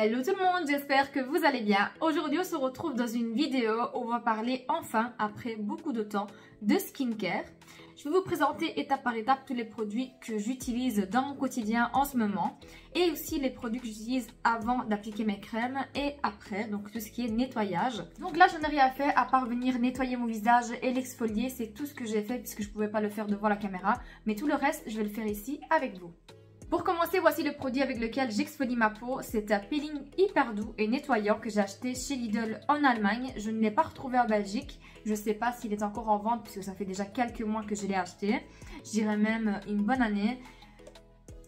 Hello tout le monde, j'espère que vous allez bien. Aujourd'hui on se retrouve dans une vidéo où on va parler enfin, après beaucoup de temps, de skincare. Je vais vous présenter étape par étape tous les produits que j'utilise dans mon quotidien en ce moment et aussi les produits que j'utilise avant d'appliquer mes crèmes et après, donc tout ce qui est nettoyage. Donc là je n'ai rien fait à part venir nettoyer mon visage et l'exfolier, c'est tout ce que j'ai fait puisque je ne pouvais pas le faire devant la caméra, mais tout le reste je vais le faire ici avec vous. Pour commencer, voici le produit avec lequel j'exfolie ma peau. C'est un peeling hyper doux et nettoyant que j'ai acheté chez Lidl en Allemagne. Je ne l'ai pas retrouvé en Belgique. Je ne sais pas s'il est encore en vente puisque ça fait déjà quelques mois que je l'ai acheté. Je dirais même une bonne année.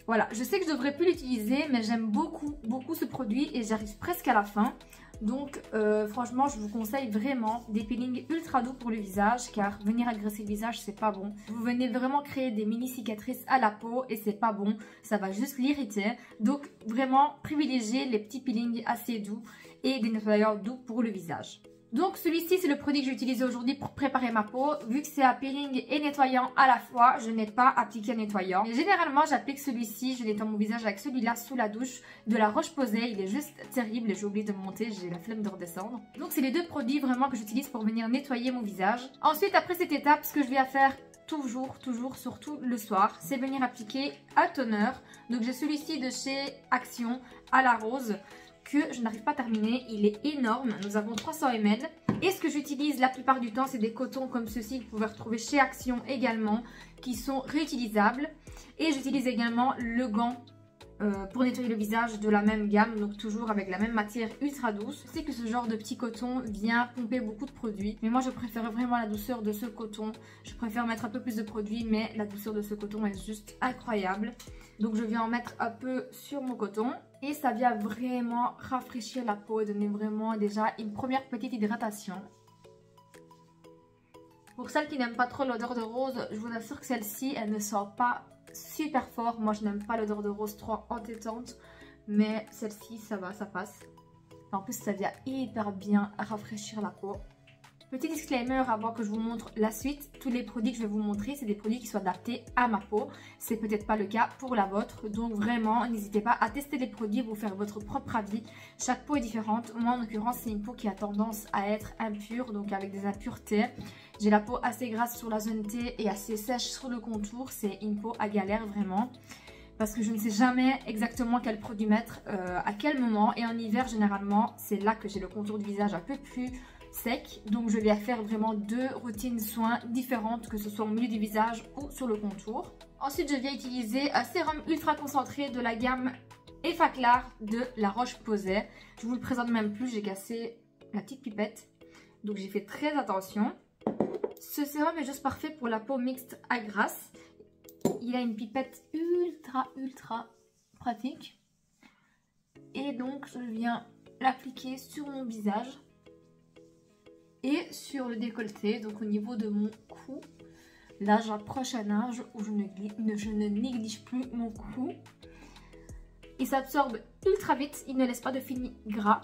Voilà, je sais que je devrais plus l'utiliser, mais j'aime beaucoup ce produit et j'arrive presque à la fin. Donc franchement, je vous conseille vraiment des peelings ultra doux pour le visage, car venir agresser le visage, c'est pas bon. Vous venez vraiment créer des mini cicatrices à la peau et c'est pas bon, ça va juste l'irriter. Donc vraiment, privilégiez les petits peelings assez doux et des nettoyants doux pour le visage. Donc celui-ci c'est le produit que j'ai utilisé aujourd'hui pour préparer ma peau. Vu que c'est un peeling et nettoyant à la fois, je n'ai pas appliqué un nettoyant. Mais généralement j'applique celui-ci, je nettoie mon visage avec celui-là sous la douche de la Roche-Posay. Il est juste terrible et j'ai oublié de monter, j'ai la flemme de redescendre. Donc c'est les deux produits vraiment que j'utilise pour venir nettoyer mon visage. Ensuite après cette étape, ce que je vais faire toujours, surtout le soir, c'est venir appliquer un toner. Donc j'ai celui-ci de chez Action à la rose, que je n'arrive pas à terminer, il est énorme, nous avons 300 ml et ce que j'utilise la plupart du temps c'est des cotons comme ceux-ci que vous pouvez retrouver chez Action également, qui sont réutilisables, et j'utilise également le gant pour nettoyer le visage de la même gamme, donc toujours avec la même matière ultra douce. Je sais que ce genre de petit coton vient pomper beaucoup de produits, mais moi je préfère vraiment la douceur de ce coton. Je préfère mettre un peu plus de produits, mais la douceur de ce coton est juste incroyable. Donc je viens en mettre un peu sur mon coton et ça vient vraiment rafraîchir la peau et donner vraiment déjà une première petite hydratation. Pour celles qui n'aiment pas trop l'odeur de rose, je vous assure que celle-ci elle ne sent pas super fort. Moi je n'aime pas l'odeur de rose trop entêtante, mais celle-ci ça va, ça passe. En plus ça vient hyper bien rafraîchir la peau. Petit disclaimer avant que je vous montre la suite, tous les produits que je vais vous montrer c'est des produits qui sont adaptés à ma peau. C'est peut-être pas le cas pour la vôtre, donc vraiment n'hésitez pas à tester les produits, vous faire votre propre avis. Chaque peau est différente. Moi en l'occurrence c'est une peau qui a tendance à être impure, donc avec des impuretés. J'ai la peau assez grasse sur la zone T et assez sèche sur le contour. C'est une peau à galère vraiment, parce que je ne sais jamais exactement quel produit mettre à quel moment. Et en hiver généralement c'est là que j'ai le contour du visage un peu plus sec, donc je vais faire vraiment deux routines soins différentes, que ce soit au milieu du visage ou sur le contour. Ensuite je viens utiliser un sérum ultra concentré de la gamme Effaclar de la Roche-Posay. Je vous le présente même plus, j'ai cassé la petite pipette, donc j'ai fait très attention. Ce sérum est juste parfait pour la peau mixte à grasse. Il a une pipette ultra pratique, et donc je viens l'appliquer sur mon visage et sur le décolleté, donc au niveau de mon cou. Là j'approche un âge où je ne néglige plus mon cou. Il s'absorbe ultra vite, il ne laisse pas de fini gras.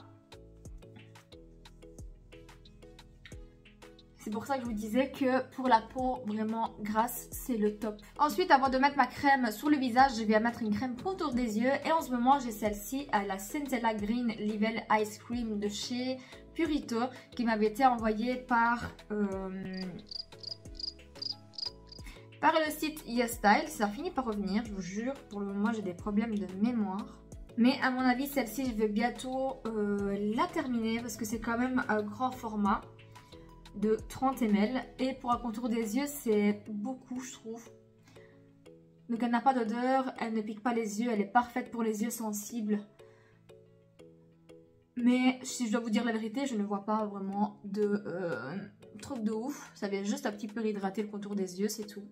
C'est pour ça que je vous disais que pour la peau vraiment grasse, c'est le top. Ensuite, avant de mettre ma crème sur le visage, je vais mettre une crème contour des yeux. Et en ce moment, j'ai celle-ci, la Centella Green Level Ice Cream de chez Purito, qui m'avait été envoyée par le site YesStyle. Ça finit par revenir, je vous jure. Pour le moment, j'ai des problèmes de mémoire. Mais à mon avis, celle-ci, je vais bientôt la terminer parce que c'est quand même un grand format de 30 ml, et pour un contour des yeux c'est beaucoup je trouve. Donc elle n'a pas d'odeur, elle ne pique pas les yeux, elle est parfaite pour les yeux sensibles, mais si je dois vous dire la vérité, je ne vois pas vraiment de truc de ouf. Ça vient juste un petit peu réhydrater le contour des yeux, c'est tout.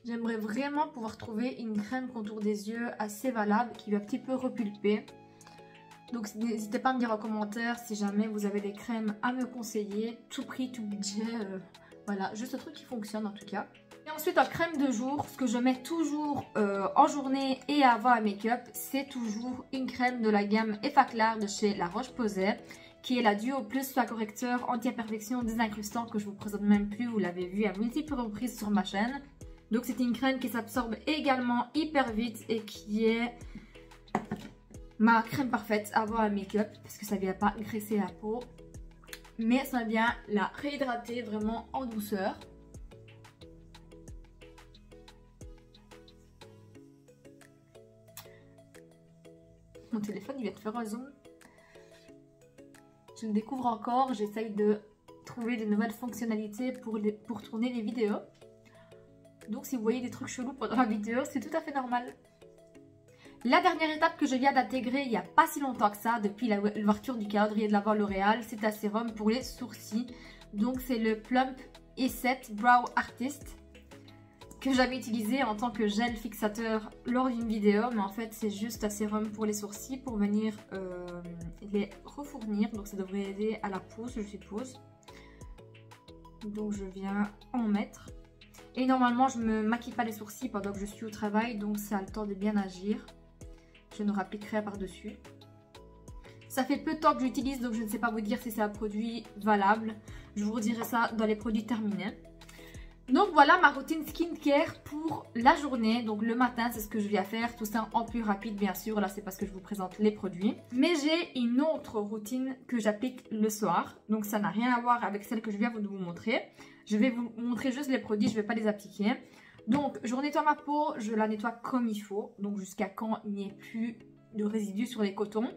J'aimerais vraiment pouvoir trouver une crème contour des yeux assez valable qui va un petit peu repulper. Donc n'hésitez pas à me dire en commentaire si jamais vous avez des crèmes à me conseiller, tout prix, tout budget, voilà, juste un truc qui fonctionne en tout cas. Et ensuite en crème de jour, ce que je mets toujours en journée et avant un make-up, c'est toujours une crème de la gamme Effaclar de chez La Roche-Posay, qui est la Duo Plus Soin Correcteur Anti-Imperfection Désincrustant, que je vous présente même plus, vous l'avez vu à multiples reprises sur ma chaîne. Donc c'est une crème qui s'absorbe également hyper vite et qui est ma crème parfaite avant un make-up parce que ça vient pas graisser la peau. Mais ça vient la réhydrater vraiment en douceur. Mon téléphone il vient de faire un zoom. Je le découvre encore, j'essaye de trouver de nouvelles fonctionnalités pour tourner les vidéos. Donc si vous voyez des trucs chelous pendant la vidéo, c'est tout à fait normal. La dernière étape que je viens d'intégrer il n'y a pas si longtemps que ça, depuis l'ouverture du calendrier de l'Avent L'Oréal, c'est un sérum pour les sourcils. Donc c'est le Plump E7 Brow Artist que j'avais utilisé en tant que gel fixateur lors d'une vidéo. Mais en fait c'est juste un sérum pour les sourcils pour venir les refournir. Donc ça devrait aider à la pose je suppose. Donc je viens en mettre. Et normalement je ne me maquille pas les sourcils pendant que je suis au travail, donc ça a le temps de bien agir. Je ne rappliquerai par-dessus. Ça fait peu de temps que j'utilise, donc je ne sais pas vous dire si c'est un produit valable. Je vous redirai ça dans les produits terminés. Donc voilà ma routine skincare pour la journée. Donc le matin c'est ce que je viens faire, tout ça en plus rapide bien sûr. Là c'est parce que je vous présente les produits. Mais j'ai une autre routine que j'applique le soir. Donc ça n'a rien à voir avec celle que je viens de vous montrer. Je vais vous montrer juste les produits, je ne vais pas les appliquer. Donc je nettoie ma peau, je la nettoie comme il faut. Donc jusqu'à quand il n'y ait plus de résidus sur les cotons.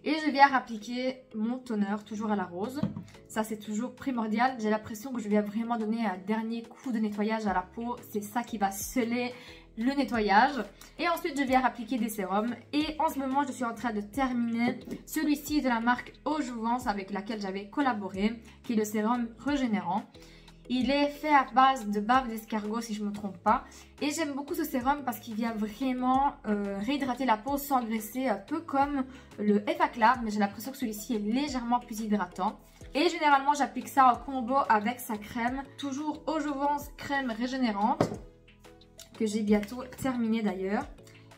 Et je viens appliquer mon toner, toujours à la rose. Ça c'est toujours primordial. J'ai l'impression que je viens vraiment donner un dernier coup de nettoyage à la peau. C'est ça qui va sceller le nettoyage. Et ensuite je viens appliquer des sérums. Et en ce moment je suis en train de terminer celui-ci de la marque Eau Jouvence avec laquelle j'avais collaboré, qui est le sérum régénérant. Il est fait à base de bave d'escargot si je ne me trompe pas. Et j'aime beaucoup ce sérum parce qu'il vient vraiment réhydrater la peau sans graisser, un peu comme le Effaclar. Mais j'ai l'impression que celui-ci est légèrement plus hydratant. Et généralement j'applique ça en combo avec sa crème. Toujours Eau Jouvence crème régénérante. Que j'ai bientôt terminée d'ailleurs.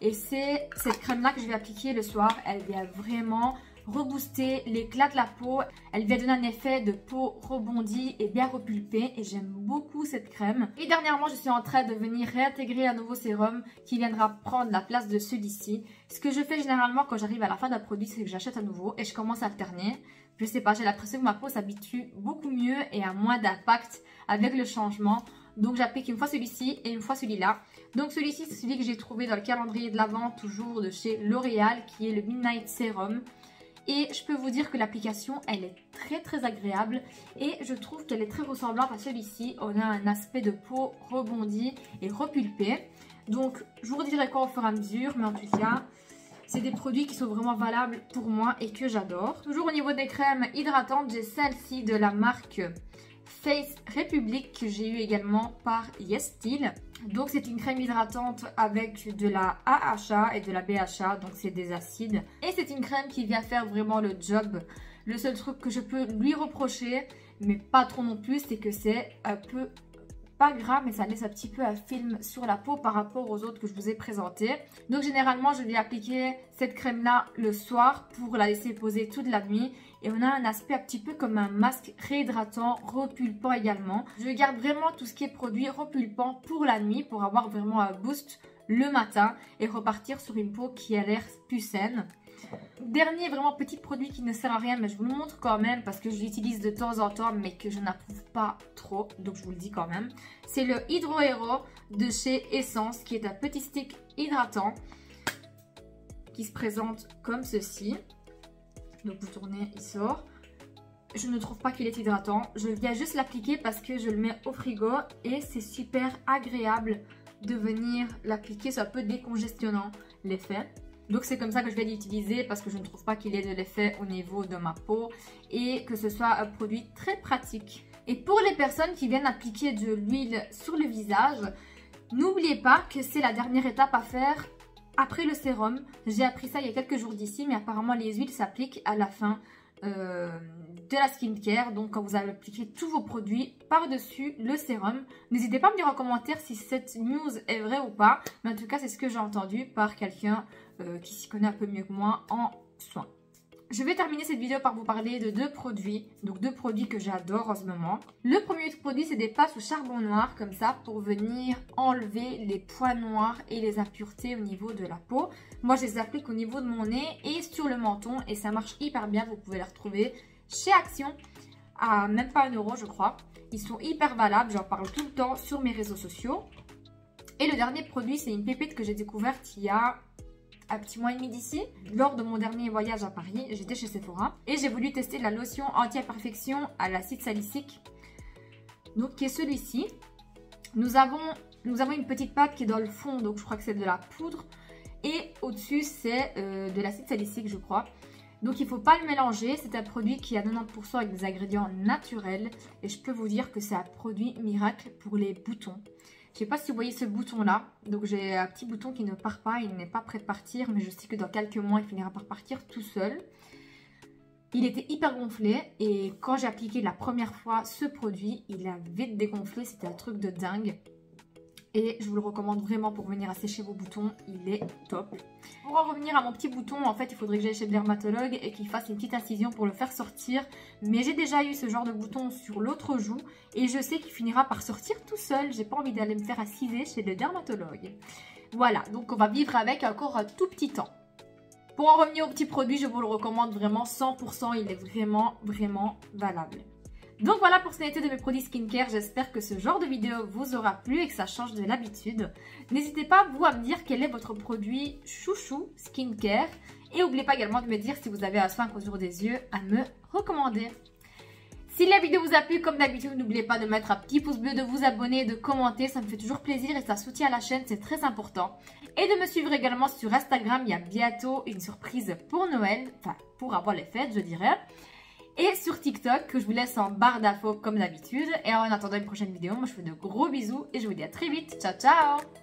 Et c'est cette crème là que je vais appliquer le soir. Elle vient vraiment rebooster l'éclat de la peau. Elle vient donner un effet de peau rebondie et bien repulpée. Et j'aime beaucoup cette crème. Et dernièrement, je suis en train de venir réintégrer un nouveau sérum qui viendra prendre la place de celui-ci. Ce que je fais généralement quand j'arrive à la fin d'un produit, c'est que j'achète un nouveau et je commence à alterner. Je sais pas, j'ai l'impression que ma peau s'habitue beaucoup mieux et a moins d'impact avec le changement. Donc j'applique une fois celui-ci et une fois celui-là. Donc celui-ci, c'est celui que j'ai trouvé dans le calendrier de l'Avent, toujours de chez L'Oréal, qui est le Midnight Serum. Et je peux vous dire que l'application, elle est très agréable. Et je trouve qu'elle est très ressemblante à celui-ci. On a un aspect de peau rebondi et repulpé. Donc je vous redirai quoi au fur et à mesure. Mais en tout cas, c'est des produits qui sont vraiment valables pour moi et que j'adore. Toujours au niveau des crèmes hydratantes, j'ai celle-ci de la marque Face Republic que j'ai eu également par Yes Style. Donc c'est une crème hydratante avec de la AHA et de la BHA, donc c'est des acides. Et c'est une crème qui vient faire vraiment le job. Le seul truc que je peux lui reprocher, mais pas trop non plus, c'est que c'est un peu pas gras, mais ça laisse un petit peu un film sur la peau par rapport aux autres que je vous ai présentés. Donc généralement je vais appliquer cette crème là le soir pour la laisser poser toute la nuit. Et on a un aspect un petit peu comme un masque réhydratant, repulpant également. Je garde vraiment tout ce qui est produit repulpant pour la nuit pour avoir vraiment un boost le matin et repartir sur une peau qui a l'air plus saine. Dernier vraiment petit produit qui ne sert à rien, mais je vous le montre quand même parce que je l'utilise de temps en temps mais que je n'approuve pas trop, donc je vous le dis quand même. C'est le Hydro Hero de chez Essence qui est un petit stick hydratant qui se présente comme ceci. Donc vous tournez, il sort. Je ne trouve pas qu'il est hydratant. Je viens juste l'appliquer parce que je le mets au frigo et c'est super agréable de venir l'appliquer. C'est un peu décongestionnant l'effet. Donc c'est comme ça que je vais l'utiliser parce que je ne trouve pas qu'il ait de l'effet au niveau de ma peau et que ce soit un produit très pratique. Et pour les personnes qui viennent appliquer de l'huile sur le visage, n'oubliez pas que c'est la dernière étape à faire après le sérum. J'ai appris ça il y a quelques jours d'ici, mais apparemment les huiles s'appliquent à la fin de la skincare. Donc quand vous avez appliqué tous vos produits par-dessus le sérum, n'hésitez pas à me dire en commentaire si cette news est vraie ou pas. Mais en tout cas, c'est ce que j'ai entendu par quelqu'un qui s'y connaît un peu mieux que moi en soins. Je vais terminer cette vidéo par vous parler de deux produits. Donc deux produits que j'adore en ce moment. Le premier produit, c'est des pâtes au charbon noir comme ça pour venir enlever les points noirs et les impuretés au niveau de la peau. Moi, je les applique au niveau de mon nez et sur le menton et ça marche hyper bien. Vous pouvez les retrouver chez Action à même pas 1 € je crois. Ils sont hyper valables, j'en parle tout le temps sur mes réseaux sociaux. Et le dernier produit, c'est une pépite que j'ai découverte il y a un petit mois et demi d'ici. Lors de mon dernier voyage à Paris, j'étais chez Sephora et j'ai voulu tester la lotion anti-imperfection à l'acide salicique. Donc qui est celui-ci. Nous avons une petite pâte qui est dans le fond, donc je crois que c'est de la poudre. Et au-dessus, c'est de l'acide salicique, je crois. Donc il ne faut pas le mélanger, c'est un produit qui est à 90% avec des ingrédients naturels. Et je peux vous dire que c'est un produit miracle pour les boutons. Je ne sais pas si vous voyez ce bouton là, donc j'ai un petit bouton qui ne part pas, il n'est pas prêt de partir, mais je sais que dans quelques mois il finira par partir tout seul. Il était hyper gonflé et quand j'ai appliqué la première fois ce produit, il a vite dégonflé, c'était un truc de dingue. Et je vous le recommande vraiment pour venir assécher vos boutons, il est top. Pour en revenir à mon petit bouton, en fait il faudrait que j'aille chez le dermatologue et qu'il fasse une petite incision pour le faire sortir. Mais j'ai déjà eu ce genre de bouton sur l'autre joue et je sais qu'il finira par sortir tout seul. J'ai pas envie d'aller me faire assiser chez le dermatologue. Voilà, donc on va vivre avec encore un tout petit temps. Pour en revenir au petit produit, je vous le recommande vraiment 100%, il est vraiment valable. Donc voilà pour ce qui était de mes produits skincare, j'espère que ce genre de vidéo vous aura plu et que ça change de l'habitude. N'hésitez pas vous à me dire quel est votre produit chouchou skincare et n'oubliez pas également de me dire si vous avez un soin autour des yeux à me recommander. Si la vidéo vous a plu, comme d'habitude, n'oubliez pas de mettre un petit pouce bleu, de vous abonner, de commenter, ça me fait toujours plaisir et ça soutient la chaîne, c'est très important. Et de me suivre également sur Instagram, il y a bientôt une surprise pour Noël, enfin pour avant les fêtes je dirais. Et sur TikTok, que je vous laisse en barre d'infos comme d'habitude. Et en attendant une prochaine vidéo, moi je vous fais de gros bisous et je vous dis à très vite. Ciao, ciao!